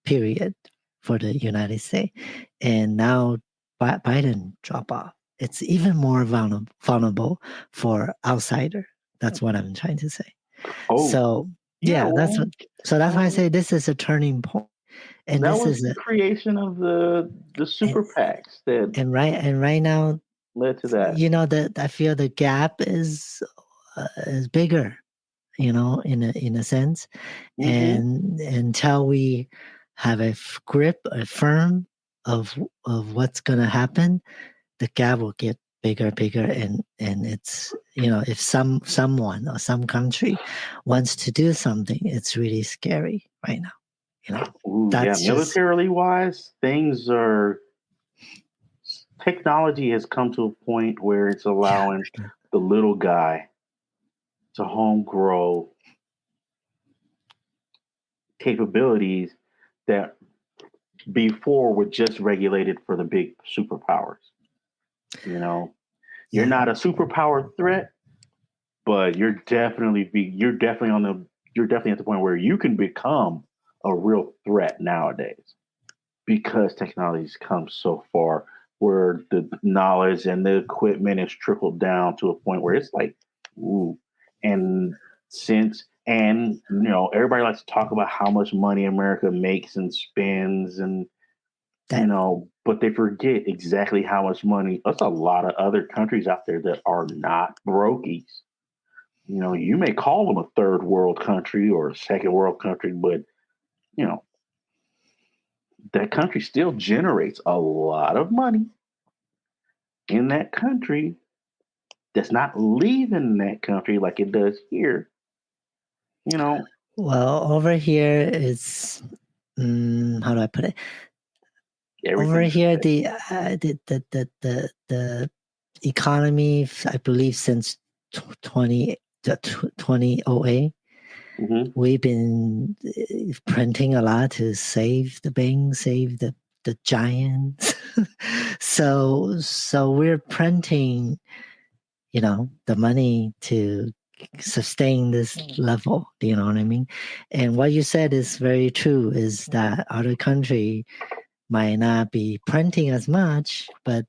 period for the United States, and now Biden drop off. It's even more vulnerable for outsider. That's what I'm trying to say. So that's why I say this is a turning point. And that this was is the creation of the super PACs and right now led to that. I feel the gap is bigger, in a sense, and until we have a grip, a firm of what's going to happen, the gap will get bigger, and it's if someone or some country wants to do something, it's really scary right now. Militarily wise, technology has come to a point where it's allowing the little guy to home grow capabilities that before were just regulated for the big superpowers. You're not a superpower threat, but you're definitely at the point where you can become a real threat nowadays, because technology's come so far where the knowledge and the equipment has trickled down to a point where it's like, ooh. And everybody likes to talk about how much money America makes and spends, and but they forget exactly how much money. There's a lot of other countries out there that are not brokies. You may call them a third world country or a second world country, but that country still generates a lot of money in that country that's not leaving that country like it does here. Well, over here it's how do I put it? Over here, the economy, I believe, since 2008, We've been printing a lot to save the banks, save the giants. so we're printing, the money to sustain this level. Do you know what I mean? And what you said is very true, is that other country might not be printing as much, but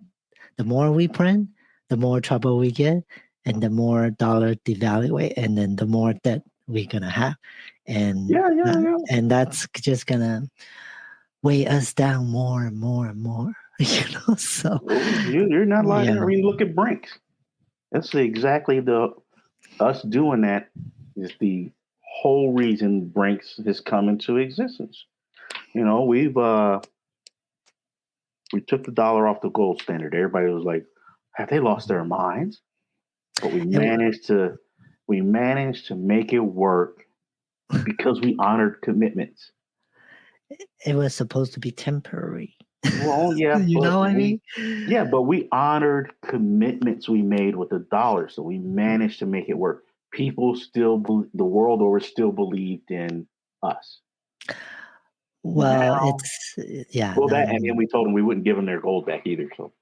the more we print, the more trouble we get, and the more dollar devaluate, and then the more debt we're gonna have. And and that's just gonna weigh us down more and more and more. So you're not lying. I mean, look at Brinks. That's exactly us doing that is the whole reason Brinks has come into existence. We took the dollar off the gold standard. Everybody was like, have they lost their minds? But we managed to make it work because we honored commitments. It was supposed to be temporary. Well, yeah. You know what I mean? Yeah, but we honored commitments we made with the dollar. So we managed to make it work. People still, the world over, still believed in us. Well, now, Well, and then we told them we wouldn't give them their gold back either. So,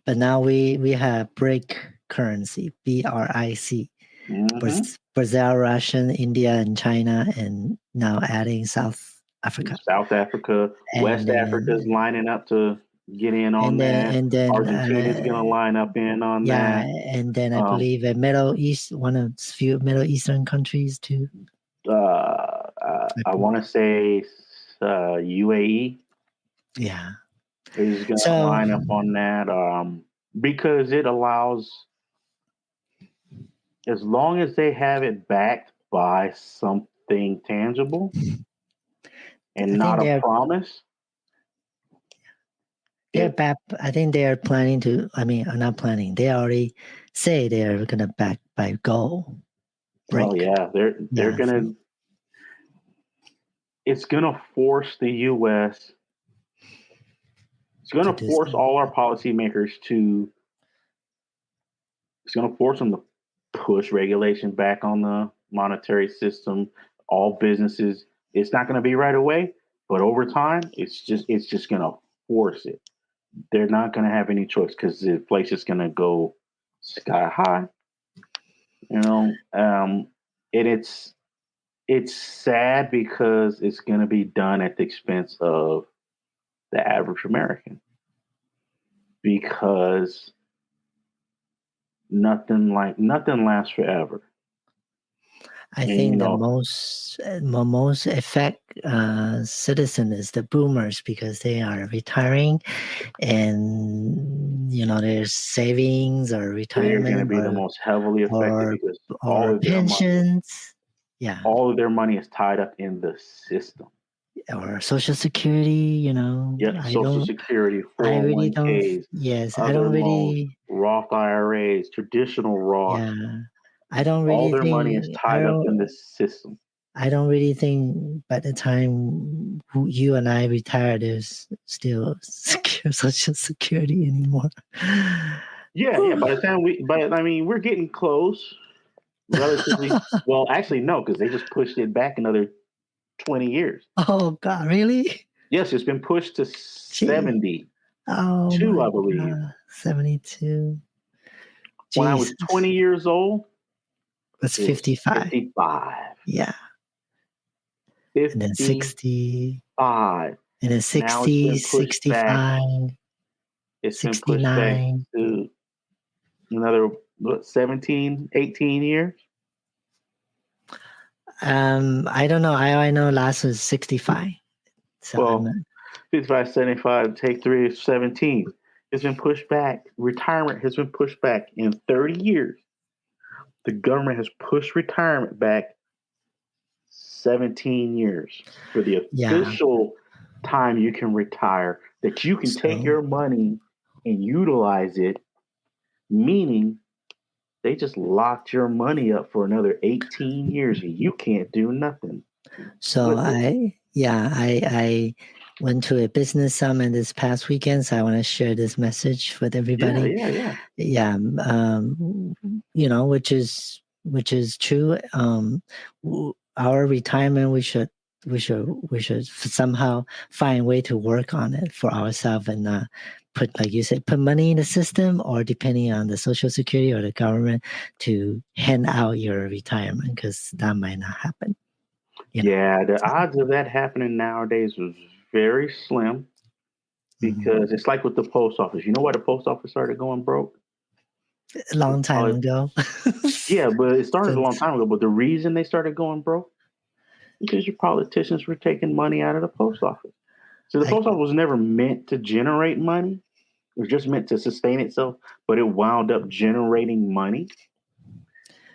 but now we have BRIC currency, BRIC, Brazil, Russia, India, and China, and now adding South Africa. West Africa's lining up to get in on that. And then Argentina's going to line up in on that. Yeah, and then I believe a Middle East, one of the few Middle Eastern countries too. I want to say UAE. Yeah. Is going to line up on that because it allows, as long as they have it backed by something tangible and not a promise. I think they are planning to, not planning, they already say they're going to back by gold. Oh yeah, they're going to, it's going to force the U.S., it's going to force all our policymakers it's going to force them to push regulation back on the monetary system, all businesses. It's not going to be right away, but over time, it's just going to force it. They're not going to have any choice because the inflation is going to go sky high. And it's sad because it's going to be done at the expense of the average American, because nothing lasts forever. I think the most affect citizen is the boomers, because they are retiring, and their savings or retirement. They're going to be the most heavily affected because all of pensions. All of their money is tied up in the system. Or Social Security, Social Security, 401ks. Yes, I don't really. Roth IRAs, traditional Roth. Yeah. I don't really all their think, money is tied up in this system. I don't really think by the time you and I retire, there's still Social Security anymore. Yeah. By the time we're getting close. Relatively. Well, actually, no, because they just pushed it back another 20 years. Oh God, really? Yes, it's been pushed to 72, I believe. God. 72. Jeez. When I was 20 years old, it's 55. 55. Yeah. 55. And then 60. And then 60, 65. It's 69. been pushed back to another 17, 18 years. I don't know. I know last was 65. So 55, 75, take 3 is 17. It's been pushed back. Retirement has been pushed back in 30 years. The government has pushed retirement back 17 years for the official time you can retire, that you can take your money and utilize it, meaning they just locked your money up for another 18 years and you can't do nothing. So I went to a business summit this past weekend, so I want to share this message with everybody. Yeah. Which is which is true. Our retirement, we should somehow find a way to work on it for ourselves and not put, like you said, put money in the system, or depending on the Social Security or the government to hand out your retirement, because that might not happen. Yeah, the odds of that happening nowadays was very slim because it's like with the post office. You know why the post office started going broke? A long time ago. Yeah, but it started a long time ago. But the reason they started going broke because your politicians were taking money out of the post office. So the post office was never meant to generate money. It was just meant to sustain itself, but it wound up generating money.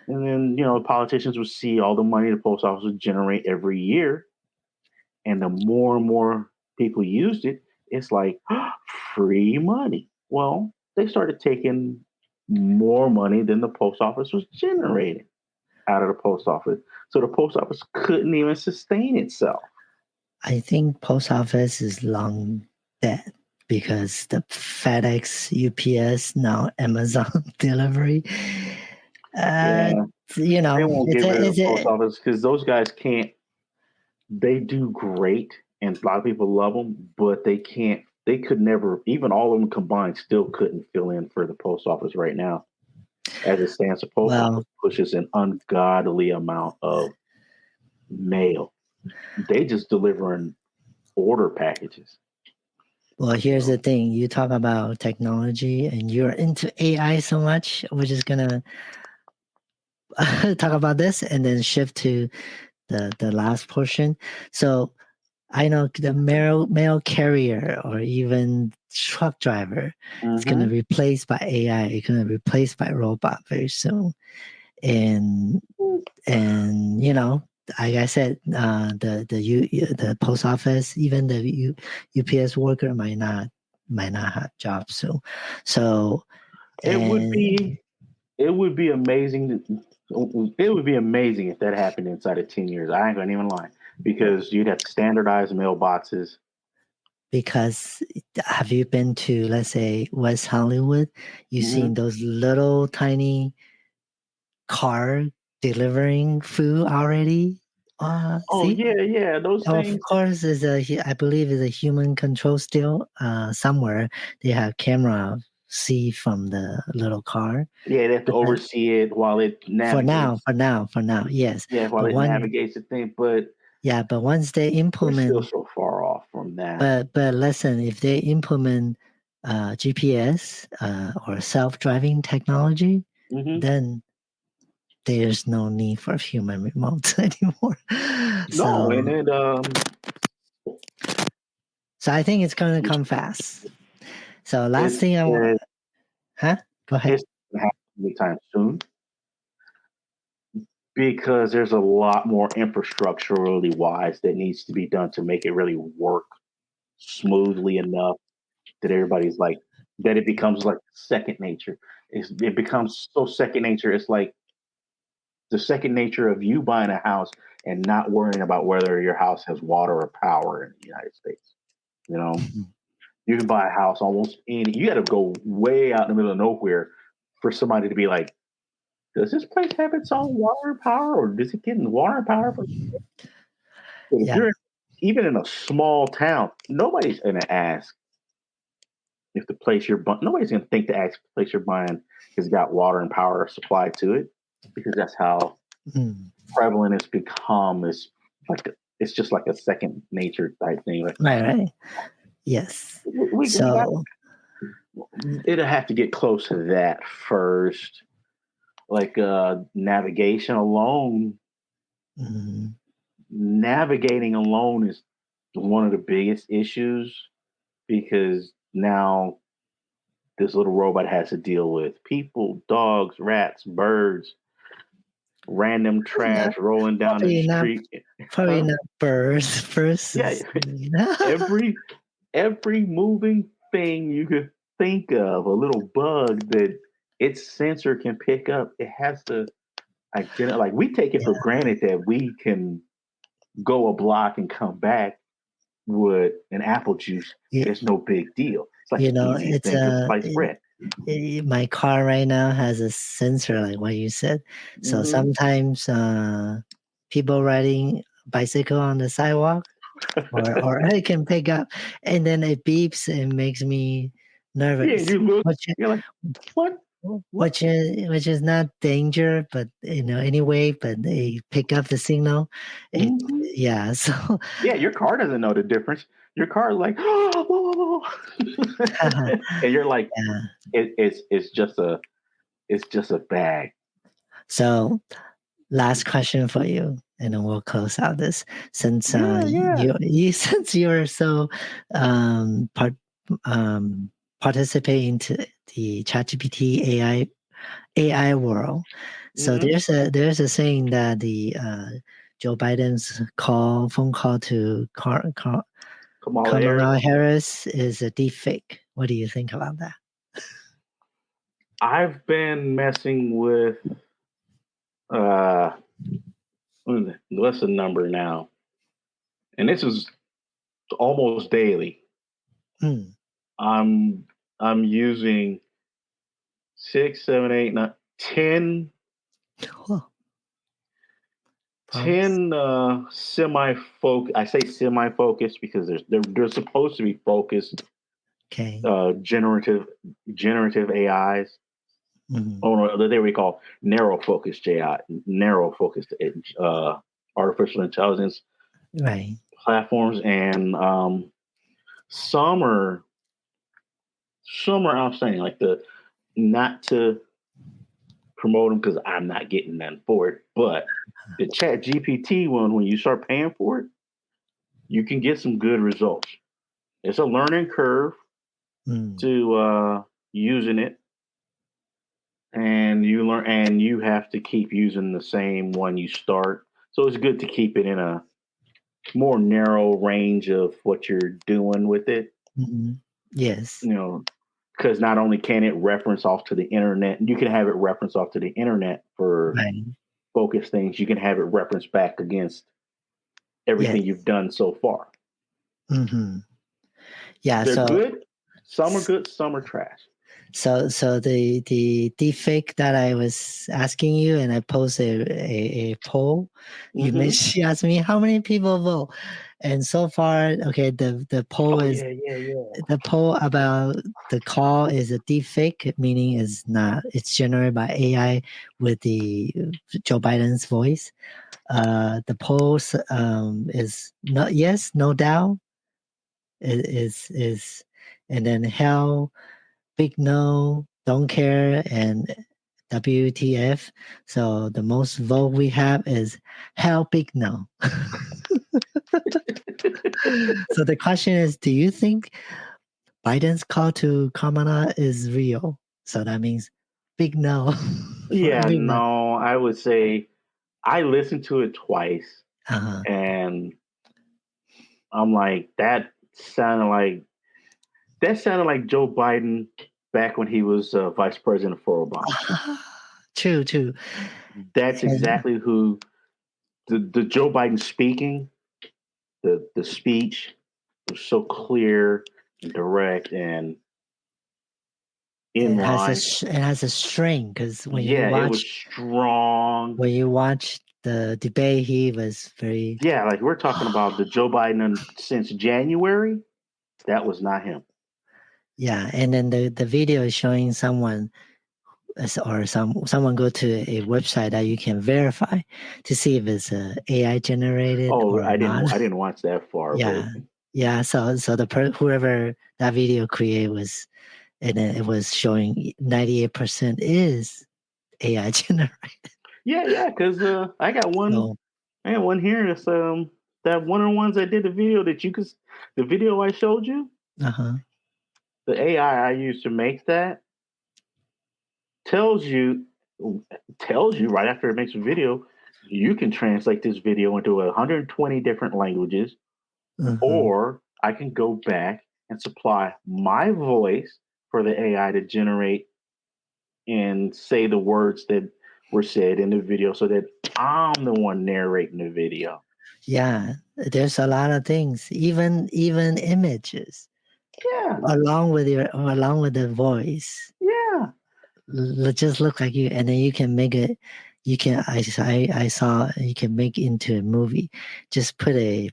And then, politicians would see all the money the post office would generate every year. And the more and more people used it, it's like free money. Well, they started taking more money than the post office was generating out of the post office. So the post office couldn't even sustain itself. I think post office is long dead because the FedEx, UPS, now Amazon delivery. They won't get rid of the post It's office because those guys can't. They do great, and a lot of people love them, but they can't. They could never, even all of them combined, still couldn't fill in for the post office right now. As it stands, the post office pushes an ungodly amount of mail. They just delivering order packages. Well, here's the thing. You talk about technology and you're into AI so much. We're just going to talk about this and then shift to the last portion. So I know the mail carrier or even truck driver is going to be replaced by AI. It's going to be replaced by robot very soon. And like I said, the post office, even the UPS worker might not have jobs soon. So it would be amazing. It would be amazing if that happened inside of 10 years. I ain't gonna even lie, because you'd have standardized mailboxes. Because have you been to, let's say, West Hollywood? You've seen those little tiny car delivering food already. Yeah, those things. Of course, I believe is a human control still. Somewhere they have camera see from the little car. Yeah, they have to oversee it while it navigates. For now, yes. Yeah, while it navigates the thing, but but once they implement, we're still so far off from that. But listen, if they implement GPS or self-driving technology, then there's no need for human remotes anymore. So I think it's going to come fast. So last thing I want, Go ahead. It's going to happen anytime soon because there's a lot more infrastructurally wise that needs to be done to make it really work smoothly enough that everybody's like, that it becomes like second nature. It becomes so second nature. It's like the second nature of you buying a house and not worrying about whether your house has water or power in the United States. You can buy a house almost any. You got to go way out in the middle of nowhere for somebody to be like, does this place have its own water and power, or does it get water and power? If you're even in a small town, nobody's going to ask if the place you're buying. Nobody's going to think to ask if the place you're buying has got water and power supplied to it, because that's how prevalent it's become. It's just like a second nature type thing. Right. Yes. It'll have to get close to that first. Like navigation alone. Navigating alone is one of the biggest issues, because now this little robot has to deal with people, dogs, rats, birds, random trash rolling down the street. Probably not birds first. Yeah. Every moving thing you could think of, a little bug that its sensor can pick up, it has to identify. Like, we take it for granted that we can go a block and come back with an apple juice. It's no big deal. It's like it's thing to slice bread. My car right now has a sensor, like what you said. So sometimes people riding bicycle on the sidewalk, or I can pick up, and then it beeps and makes me nervous. Yeah, you look. Which, You're like, what? which is not danger, but anyway. But they pick up the signal. It yeah. So Yeah, your car doesn't know the difference. Your car is like, whoa, whoa, whoa. And you're like, yeah. it's just a bag. So last question for you, and then we'll close out this. Since since you're so participate into the ChatGPT AI world, so there's a saying that the Joe Biden's phone call to Kamala Kamala Harris is a deep fake. What do you think about that? I've been messing with uh what's the number now? And this is almost daily. Hmm. I'm using 6, 7, 8, 9, 10 Oh, 10 semi-focus. I say semi-focused because they're supposed to be focused okay. generative AIs. Mhm. Oh no, they we call narrow focused artificial intelligence Right. platforms, and some are I'm saying like the not to promote them because I'm not getting none for it, but the Chat GPT one, when you start paying for it, you can get some good results. It's a learning curve Mm. to using it, and you learn, and you have to keep using the same one you start. So it's good to keep it in a more narrow range of what you're doing with it. Mhm. Yes. You know, because not only can it reference off to the internet, you can have it reference off to the internet for Right. focus things. You can have it reference back against Yes. everything you've done so far. Mm-hmm. Yeah. They're So good. Some are good. Some are trash. so the deepfake that I was asking you, and I posted a poll. She asked me how many people vote, and so far, okay, the poll Oh is yeah. the poll about the call is a deepfake, meaning it's generated by AI with the Joe Biden's voice. The polls is not yes, no doubt is and then hell, big no, don't care, and WTF. So the most vote we have is hell, big no. So the question is, do you think Biden's call to Kamala is real? So that means big no for Yeah, everyone. no, I would say I listened to it twice, Uh-huh. and I'm like, sounded like Joe Biden back when he was vice president for Obama. True. That's And exactly who the Joe Biden speaking, the speech was so clear and direct and in line. it has a string because Yeah, it was strong. when you watch the debate, he was very Yeah, like we're talking about the Joe Biden since January. That was not him. yeah. And then the video is showing someone or someone go to a website that you can verify to see if it's AI generated Oh, or not. I didn't watch that far, but Yeah. So whoever that video created was, and then it was showing 98% is AI generated. yeah, because I got So one here. It's that one of the ones I did the video the video I showed you, uh-huh. the AI I used to make that tells you right after it makes a video, you can translate this video into 120 different languages, Uh-huh. or I can go back and supply my voice for the AI to generate and say the words that were said in the video so that I'm the one narrating the video. Yeah, there's a lot of things, even images. Yeah. along with the voice. Yeah. Just look like you, and then you can make it. You can. I saw you can make into a movie. Just put a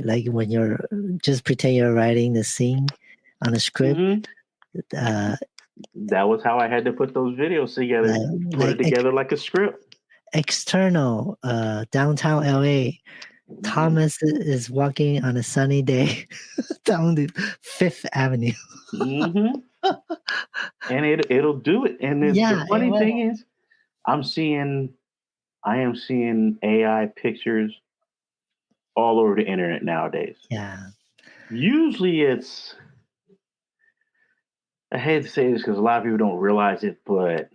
like when you're just pretend you're writing the scene on a script. Mm-hmm. That was how I had to put those videos together. Put it together like a script. External, downtown LA. Thomas is walking on a sunny day down the Fifth Avenue. Mm-hmm. And it'll do it. And the funny thing is, I am seeing AI pictures all over the internet nowadays. Yeah. Usually I hate to say this because a lot of people don't realize it, but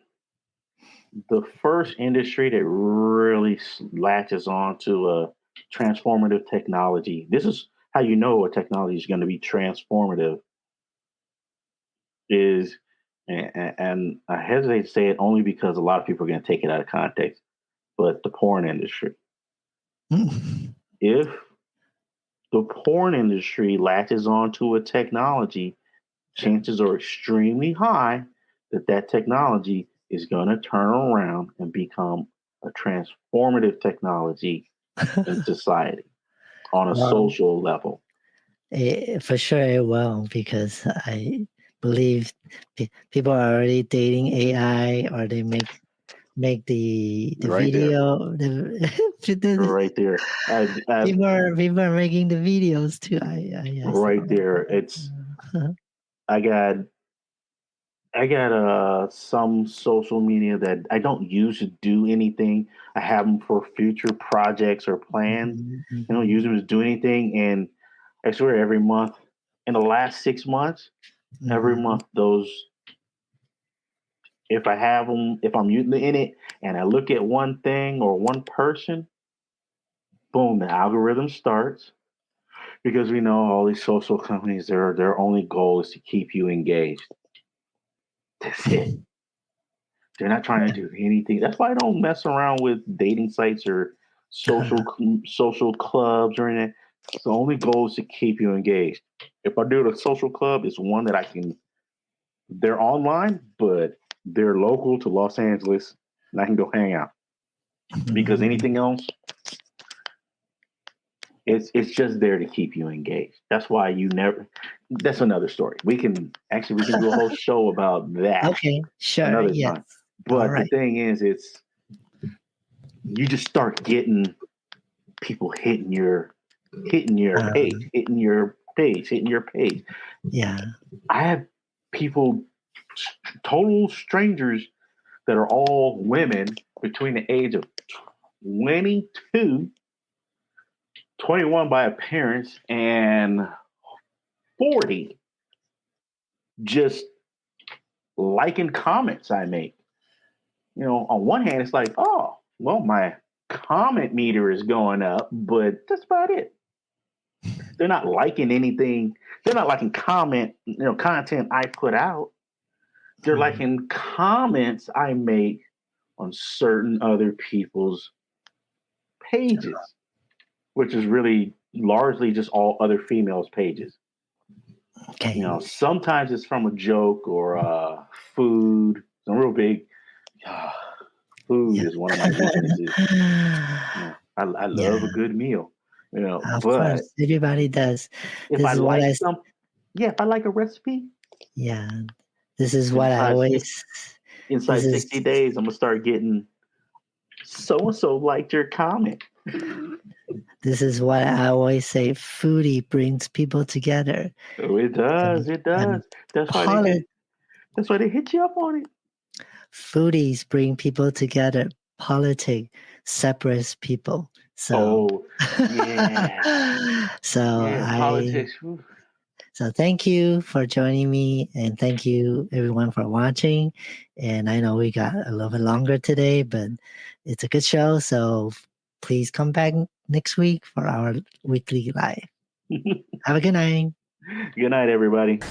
the first industry that really latches on to a transformative technology, this is how you know a technology is going to be transformative, is, and I hesitate to say it only because a lot of people are going to take it out of context, but the porn industry. If the porn industry latches onto a technology, chances are extremely high that technology is going to turn around and become a transformative technology in society on a social level. For sure it will, because I believe people are already dating AI, or they make the Right video. Right there. People are making the videos too. I right there. It's I got some social media that I don't use to do anything. I have them for future projects or plans. Use them to do anything. And I swear every month, in the last 6 months, every month if I have them, if I'm using in it and I look at one thing or one person, boom, the algorithm starts. Because we know all these social companies, their only goal is to keep you engaged. That's it. They're not trying to do anything. That's why I don't mess around with dating sites or social clubs or anything. The only goal is to keep you engaged. If I do a social club, it's one that they're online, but they're local to Los Angeles, and I can go hang out. Because anything else, it's just there to keep you engaged. That's why that's another story. We can do a whole show about that. Okay, sure. Another time. But the thing is, you just start getting people hitting your page. Yeah. I have people, total strangers, that are all women between the age of 22, 21 by appearance, and 40, just liking comments I make. On one hand, it's like, oh, well, my comment meter is going up, but that's about it. They're not liking anything. They're not liking content I put out. They're liking comments I make on certain other people's pages, which is really largely just all other females' pages. Okay. Sometimes it's from a joke or food. Some real big food is one of my weaknesses. I love a good meal. Of course, everybody does. If I like a recipe. Yeah, this is what I always. Inside 60 days, I'm gonna start getting so and so liked your comment. This is what I always say. Foodie brings people together. Oh, it does. It does. That's why they hit you up on it. Foodies bring people together. Politics separates people. So, politics. So thank you for joining me, and thank you everyone for watching. And I know we got a little bit longer today, but it's a good show. So please come back next week for our weekly live. Have a good night. Good night, everybody.